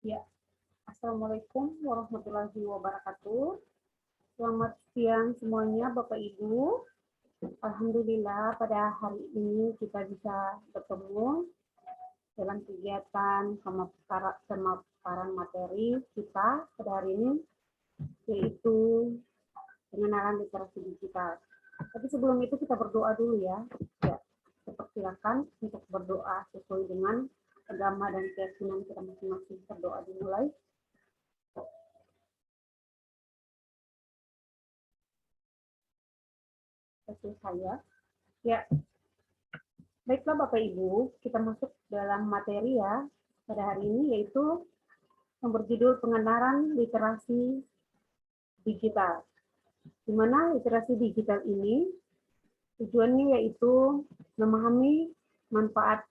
Ya, Assalamualaikum warahmatullahi wabarakatuh. Selamat siang semuanya, Bapak Ibu. Alhamdulillah pada hari ini kita bisa bertemu dalam kegiatan pemaparan materi kita pada hari ini, yaitu pengenalan literasi digital. Tapi sebelum itu kita berdoa dulu ya. Ya, saya persilakan untuk berdoa sesuai dengan agama dan keyakinan kita masing-masing. Berdoa dimulai. Sesuai saya. Ya, baiklah Bapak Ibu, kita masuk dalam materi ya pada hari ini, yaitu yang berjudul pengenalan literasi digital. Di mana literasi digital ini tujuannya yaitu memahami manfaat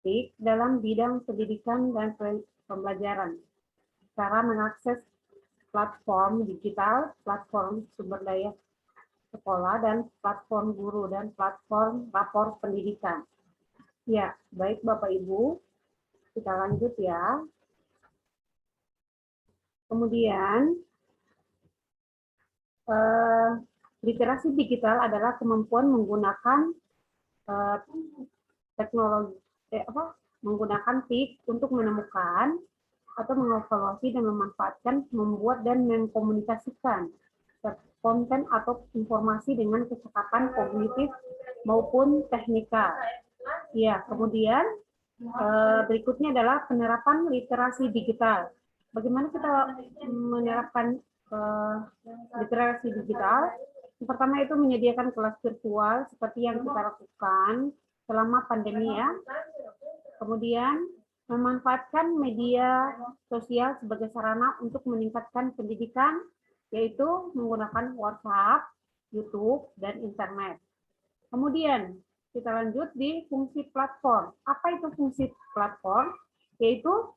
TIK dalam bidang pendidikan dan pembelajaran, cara mengakses platform digital, platform sumber daya sekolah, dan platform guru, dan platform rapor pendidikan. Ya, baik Bapak Ibu, kita lanjut ya. Kemudian, literasi digital adalah kemampuan menggunakan teknologi, menggunakan TIK untuk menemukan atau mengevaluasi dan memanfaatkan, membuat dan mengkomunikasikan konten atau informasi dengan kecakapan kognitif maupun teknikal. Ya, kemudian berikutnya adalah penerapan literasi digital. Bagaimana kita menerapkan literasi digital? Yang pertama itu menyediakan kelas virtual seperti yang kita lakukan selama pandemi ya. Kemudian memanfaatkan media sosial sebagai sarana untuk meningkatkan pendidikan, yaitu menggunakan WhatsApp, YouTube, dan internet. Kemudian kita lanjut di fungsi platform. Apa itu fungsi platform? Yaitu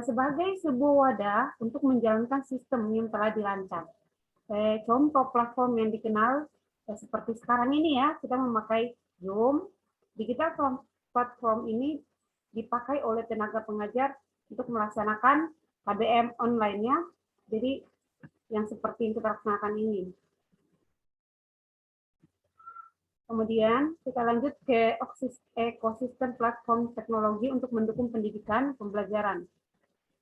sebagai sebuah wadah untuk menjalankan sistem yang telah dirancang. Contoh platform yang dikenal seperti sekarang ini ya, kita memakai Zoom. Digital platform ini dipakai oleh tenaga pengajar untuk melaksanakan KBM online-nya. Jadi yang seperti yang kita laksanakan ini. Kemudian kita lanjut ke ekosistem platform teknologi untuk mendukung pendidikan pembelajaran.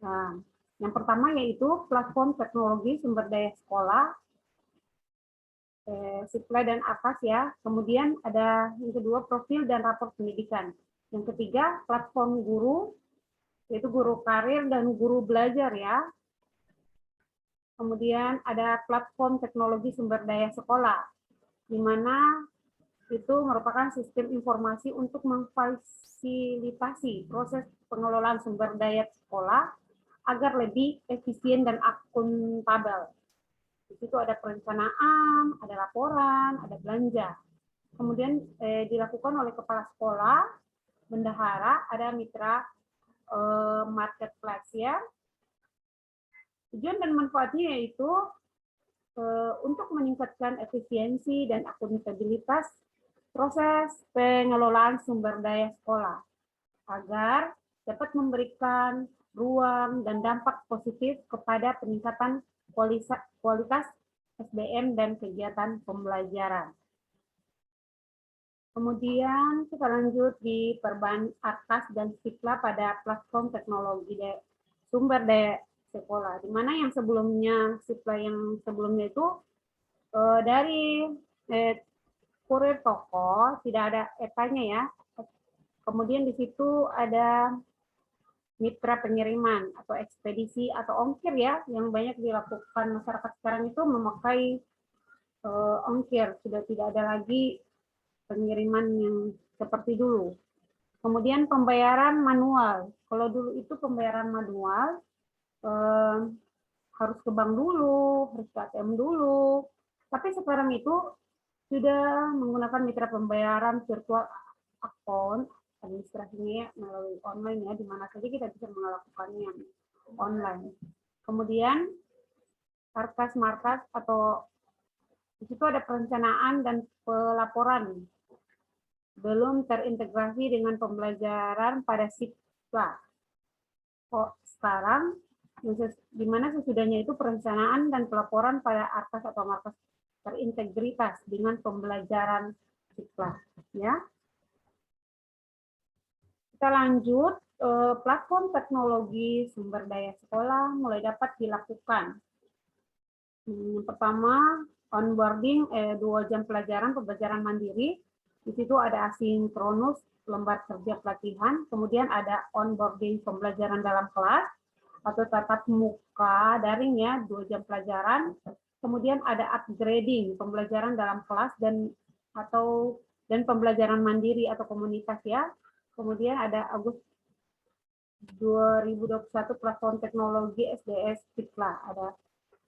Nah, yang pertama yaitu platform teknologi sumber daya sekolah, Supply dan Atas ya. Kemudian ada yang kedua profil dan rapor pendidikan. Yang ketiga platform guru, yaitu guru karir dan guru belajar ya. Kemudian ada platform teknologi sumber daya sekolah, di mana itu merupakan sistem informasi untuk memfasilitasi proses pengelolaan sumber daya sekolah agar lebih efisien dan akuntabel. Di situ ada perencanaan, ada laporan, ada belanja. Kemudian dilakukan oleh kepala sekolah, bendahara, ada mitra marketplace ya. Tujuan dan manfaatnya yaitu untuk meningkatkan efisiensi dan akuntabilitas proses pengelolaan sumber daya sekolah agar dapat memberikan ruang dan dampak positif kepada peningkatan kualitas SDM dan kegiatan pembelajaran. Kemudian kita lanjut di perubahan atas dan Sikla pada platform teknologi sumber daya sekolah, di mana yang sebelumnya Sikla yang sebelumnya itu dari kurir toko tidak ada etanya ya. Kemudian di situ ada mitra pengiriman atau ekspedisi atau ongkir ya, yang banyak dilakukan masyarakat sekarang itu memakai ongkir, sudah tidak ada lagi pengiriman yang seperti dulu. Kemudian pembayaran manual. Kalau dulu itu pembayaran manual harus ke bank dulu, harus ke ATM dulu. Tapi sekarang itu sudah menggunakan mitra pembayaran virtual account, administrasinya melalui online ya, di mana saja kita bisa melakukannya online. Kemudian markas atau di situ ada perencanaan dan pelaporan, belum terintegrasi dengan pembelajaran pada Sikla. sekarang, di mana sesudahnya itu perencanaan dan pelaporan pada ARKAS atau markas terintegritas dengan pembelajaran Diklat. Ya. Kita lanjut, platform teknologi sumber daya sekolah mulai dapat dilakukan. Yang pertama, onboarding 2 jam pembelajaran mandiri. Di situ ada asinkronus, lembar kerja pelatihan, kemudian ada onboarding pembelajaran dalam kelas atau tatap muka daring ya, 2 jam pelajaran. Kemudian ada upgrading pembelajaran dalam kelas dan pembelajaran mandiri atau komunitas ya. Kemudian ada Agustus 2021 platform teknologi SDS Diklat ada.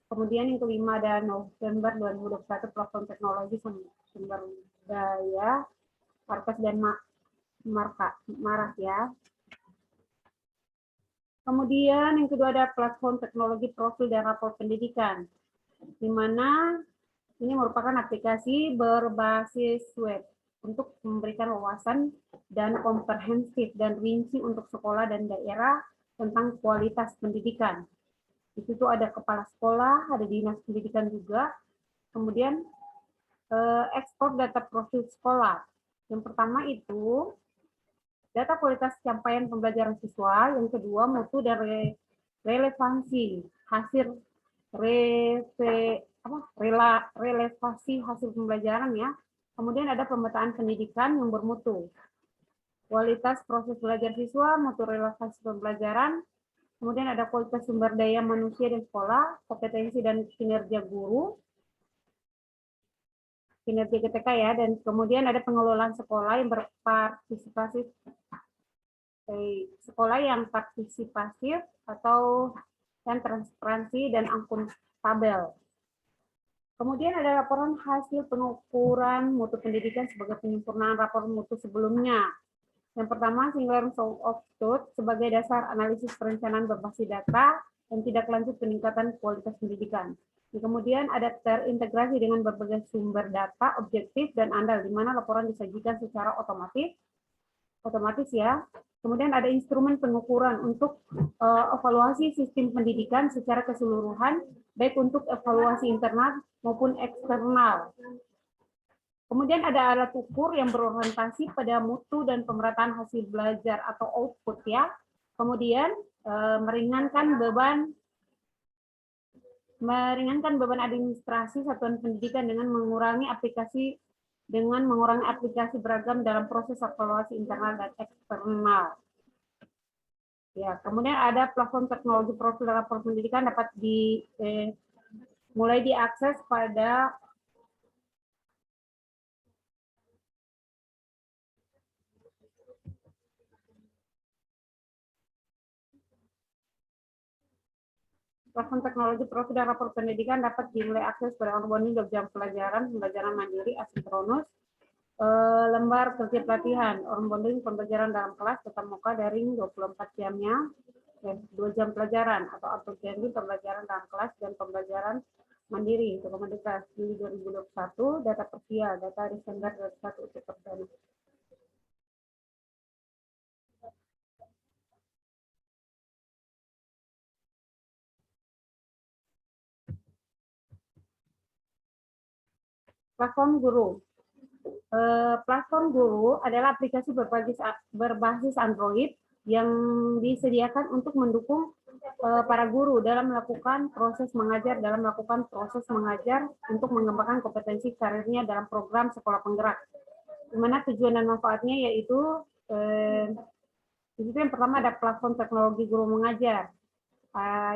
Kemudian yang kelima ada November 2021 platform teknologi sumber daya ARKAS dan Maras ya. Kemudian yang kedua ada platform teknologi profil dan rapor pendidikan, di mana ini merupakan aplikasi berbasis web untuk memberikan wawasan dan komprehensif dan rinci untuk sekolah dan daerah tentang kualitas pendidikan. Di situ ada kepala sekolah, ada dinas pendidikan juga. Kemudian ekspor data profil sekolah. Yang pertama itu data kualitas capaian pembelajaran siswa. Yang kedua mutu dan relevansi hasil relevasi hasil pembelajaran ya. Kemudian ada pemetaan pendidikan yang bermutu. Kualitas proses belajar siswa, mutu relevasi pembelajaran. Kemudian ada kualitas sumber daya manusia dan sekolah, kompetensi dan kinerja guru, kinerja GTK ya, dan kemudian ada pengelolaan sekolah yang berpartisipasi, sekolah yang partisipatif atau yang transparansi dan akuntabel. Kemudian ada laporan hasil pengukuran mutu pendidikan sebagai penyempurnaan rapor mutu sebelumnya. Yang pertama, singular source of truth sebagai dasar analisis perencanaan berbasis data dan tidak lanjut peningkatan kualitas pendidikan. Dan kemudian ada terintegrasi dengan berbagai sumber data objektif dan andal, di mana laporan disajikan secara otomatis ya. Kemudian ada instrumen pengukuran untuk evaluasi sistem pendidikan secara keseluruhan, baik untuk evaluasi internal maupun eksternal. Kemudian ada alat ukur yang berorientasi pada mutu dan pemerataan hasil belajar atau output ya. Kemudian meringankan beban administrasi satuan pendidikan dengan mengurangi aplikasi beragam dalam proses evaluasi internal dan eksternal. Ya, kemudian ada platform teknologi profil rapor pendidikan dapat mulai diakses pada platform teknologi profil dan rapor pendidikan dapat dimulai akses pada onboarding 2 jam pembelajaran mandiri asinkronus, lembar kerja pelatihan, onboarding pembelajaran dalam kelas tatap muka daring 24 jamnya, 2 jam pelajaran atau upgrading pembelajaran dalam kelas dan pembelajaran mandiri untuk Kemendikbud Juli 2021, data parsial, data Desember 2021 untuk perdana. Platform guru. Platform guru adalah aplikasi berbasis Android yang disediakan untuk mendukung para guru dalam melakukan proses mengajar, untuk mengembangkan kompetensi karirnya dalam program sekolah penggerak. Di mana tujuan dan manfaatnya yaitu yang pertama ada platform teknologi guru mengajar.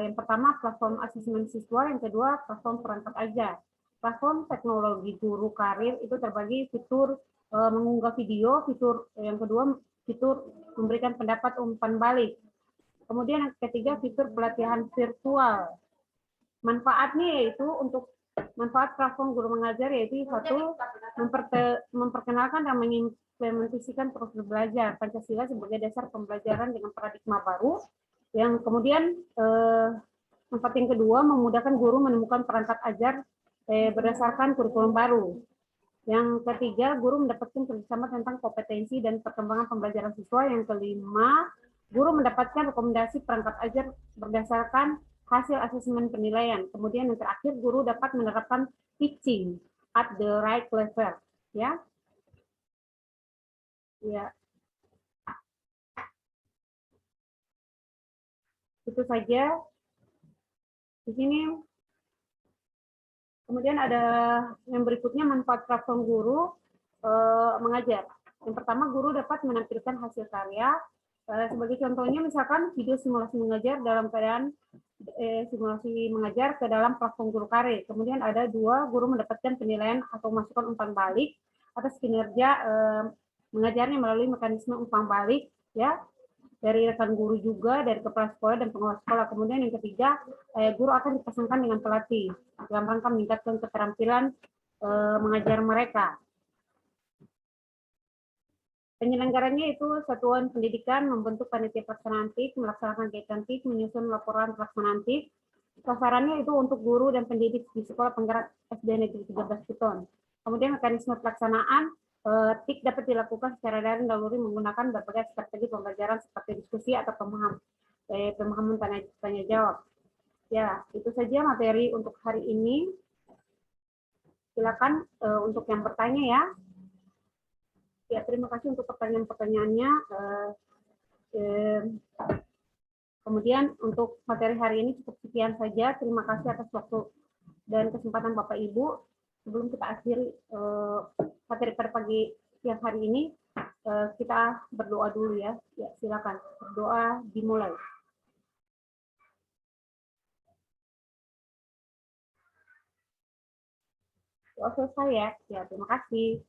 Yang pertama platform asesmen siswa, yang kedua platform perangkat ajar. Platform teknologi guru karir itu terbagi fitur mengunggah video, fitur yang kedua fitur memberikan pendapat umpan balik. Kemudian yang ketiga fitur pelatihan virtual. Manfaatnya yaitu untuk manfaat platform guru mengajar yaitu satu, memperkenalkan dan mengimplementasikan proses belajar Pancasila sebagai dasar pembelajaran dengan paradigma baru. Yang kemudian manfaat yang kedua memudahkan guru menemukan perangkat ajar berdasarkan kurikulum baru. Yang ketiga, guru mendapatkan kerjasama tentang kompetensi dan perkembangan pembelajaran siswa. Yang kelima, Guru mendapatkan rekomendasi perangkat ajar berdasarkan hasil asesmen penilaian. Kemudian yang terakhir, guru dapat menerapkan teaching at the right level. Ya, ya, itu saja. Di sini kemudian ada yang berikutnya manfaat platform guru mengajar. Yang pertama, guru dapat menampilkan hasil karya. Sebagai contohnya, misalkan video simulasi mengajar dalam keadaan simulasi mengajar ke dalam platform Guru Kare. Kemudian ada dua, guru mendapatkan penilaian atau masukan umpan balik atas kinerja mengajarnya melalui mekanisme umpan balik, ya, dari rekan guru juga, dari kepala sekolah dan pengawas sekolah. Kemudian yang ketiga, guru akan dipasangkan dengan pelatih dalam rangka meningkatkan keterampilan mengajar mereka. Penyelenggaranya itu satuan pendidikan membentuk panitia pelaksanaan TIK, melaksanakan kegiatan TIK, menyusun laporan pelaksanaan TIK. Sasarannya itu untuk guru dan pendidik di Sekolah Penggerak SD Negeri 13 Buton. Kemudian mekanisme pelaksanaan TIK dapat dilakukan secara daring melalui menggunakan berbagai strategi pembelajaran seperti diskusi atau pemahaman tanya jawab. Ya, itu saja materi untuk hari ini. Silakan untuk yang bertanya ya. Ya, terima kasih untuk pertanyaan-pertanyaannya. Kemudian untuk materi hari ini cukup sekian saja. Terima kasih atas waktu dan kesempatan Bapak Ibu. Sebelum kita akhiri materi pada pagi siang hari ini, kita berdoa dulu ya. Ya, silakan berdoa dimulai. Doa selesai ya. Ya, terima kasih.